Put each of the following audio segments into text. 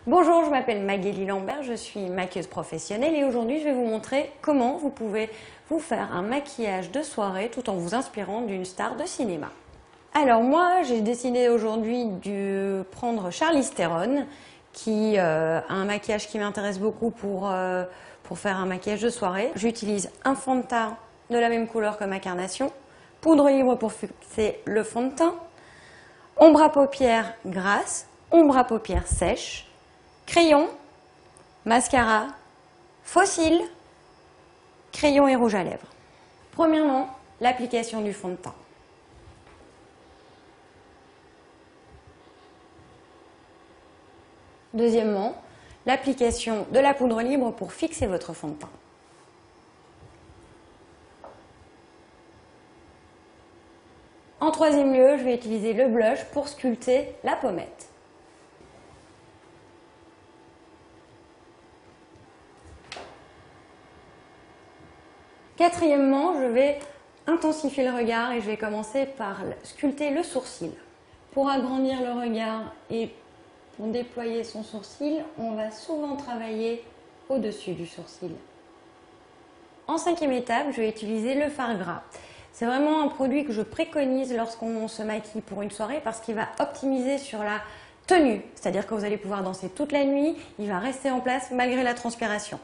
Bonjour, je m'appelle Magali Lambert, je suis maquilleuse professionnelle et aujourd'hui je vais vous montrer comment vous pouvez vous faire un maquillage de soirée tout en vous inspirant d'une star de cinéma. Alors moi j'ai décidé aujourd'hui de prendre Charlize Theron qui a un maquillage qui m'intéresse beaucoup pour faire un maquillage de soirée. J'utilise un fond de teint de la même couleur que ma carnation, poudre libre pour fixer le fond de teint, ombre à paupières grasse, ombre à paupières sèche, crayon, mascara, faux cils, crayon et rouge à lèvres. Premièrement, l'application du fond de teint. Deuxièmement, l'application de la poudre libre pour fixer votre fond de teint. En troisième lieu, je vais utiliser le blush pour sculpter la pommette. Quatrièmement, je vais intensifier le regard et je vais commencer par sculpter le sourcil. Pour agrandir le regard et pour déployer son sourcil, on va souvent travailler au-dessus du sourcil. En cinquième étape, je vais utiliser le fard gras. C'est vraiment un produit que je préconise lorsqu'on se maquille pour une soirée parce qu'il va optimiser sur la tenue. C'est-à-dire que vous allez pouvoir danser toute la nuit, il va rester en place malgré la transpiration.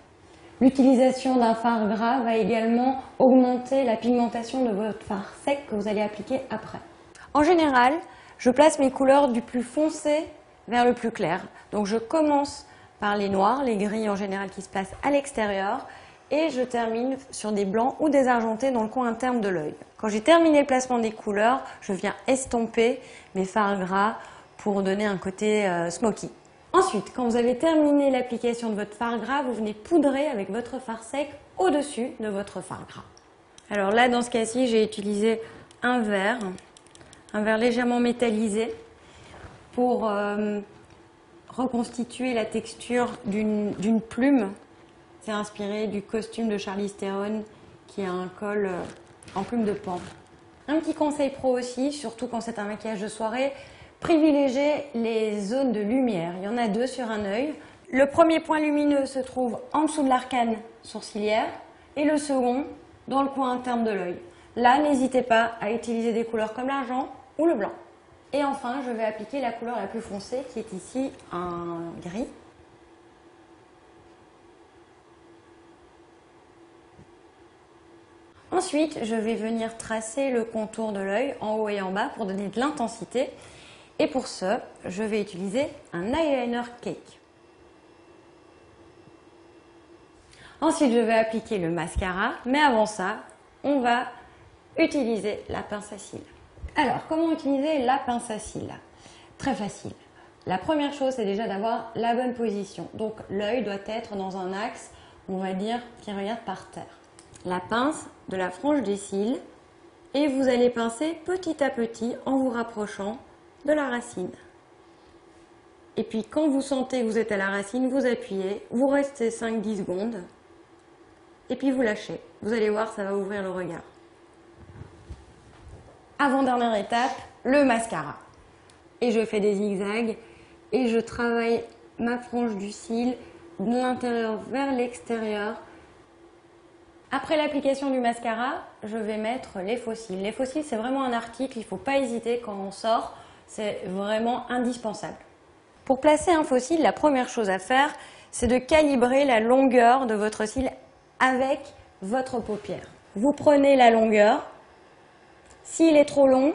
L'utilisation d'un fard gras va également augmenter la pigmentation de votre fard sec que vous allez appliquer après. En général, je place mes couleurs du plus foncé vers le plus clair. Donc je commence par les noirs, les gris en général qui se placent à l'extérieur et je termine sur des blancs ou des argentés dans le coin interne de l'œil. Quand j'ai terminé le placement des couleurs, je viens estomper mes fards gras pour donner un côté smoky. Ensuite, quand vous avez terminé l'application de votre fard gras, vous venez poudrer avec votre fard sec au-dessus de votre fard gras. Alors là, dans ce cas-ci, j'ai utilisé un verre légèrement métallisé pour reconstituer la texture d'une plume. C'est inspiré du costume de Charlize Theron qui a un col en plume de paon. Un petit conseil pro aussi, surtout quand c'est un maquillage de soirée, privilégiez les zones de lumière. Il y en a deux sur un œil. Le premier point lumineux se trouve en dessous de l'arcane sourcilière et le second dans le coin interne de l'œil. Là, n'hésitez pas à utiliser des couleurs comme l'argent ou le blanc. Et enfin, je vais appliquer la couleur la plus foncée qui est ici un gris. Ensuite, je vais venir tracer le contour de l'œil en haut et en bas pour donner de l'intensité. Et pour ce, je vais utiliser un eyeliner cake. Ensuite, je vais appliquer le mascara, mais avant ça, on va utiliser la pince à cils. Alors, comment utiliser la pince à cils? Très facile. La première chose, c'est déjà d'avoir la bonne position. Donc, l'œil doit être dans un axe, on va dire, qui regarde par terre. La pince de la frange des cils et vous allez pincer petit à petit en vous rapprochant de la racine. Et puis quand vous sentez que vous êtes à la racine, vous appuyez, vous restez 5-10 secondes et puis vous lâchez. Vous allez voir, ça va ouvrir le regard. Avant-dernière étape, le mascara. Et je fais des zigzags et je travaille ma frange du cil de l'intérieur vers l'extérieur. Après l'application du mascara, je vais mettre les faux cils. Les faux cils, c'est vraiment un article, il ne faut pas hésiter quand on sort. C'est vraiment indispensable. Pour placer un faux cil, la première chose à faire, c'est de calibrer la longueur de votre cil avec votre paupière. Vous prenez la longueur. S'il est trop long,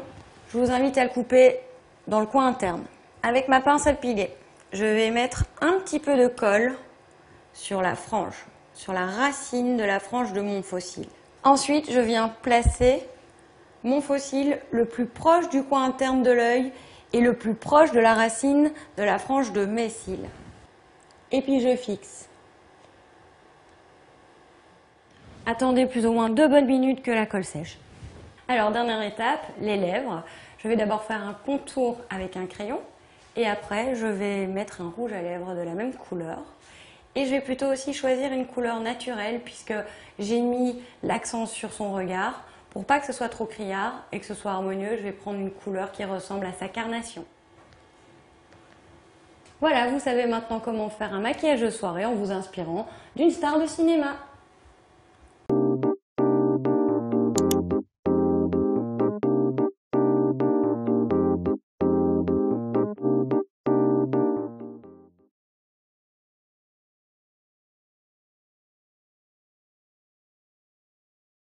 je vous invite à le couper dans le coin interne. Avec ma pince à piler, je vais mettre un petit peu de colle sur la frange, sur la racine de la frange de mon faux cil. Ensuite, je viens placer mon faux cil le plus proche du coin interne de l'œil et le plus proche de la racine de la frange de mes cils. Et puis je fixe. Attendez plus ou moins 2 bonnes minutes que la colle sèche. Alors, dernière étape, les lèvres. Je vais d'abord faire un contour avec un crayon et après je vais mettre un rouge à lèvres de la même couleur. Et je vais plutôt aussi choisir une couleur naturelle puisque j'ai mis l'accent sur son regard. Pour pas que ce soit trop criard et que ce soit harmonieux, je vais prendre une couleur qui ressemble à sa carnation. Voilà, vous savez maintenant comment faire un maquillage de soirée en vous inspirant d'une star de cinéma.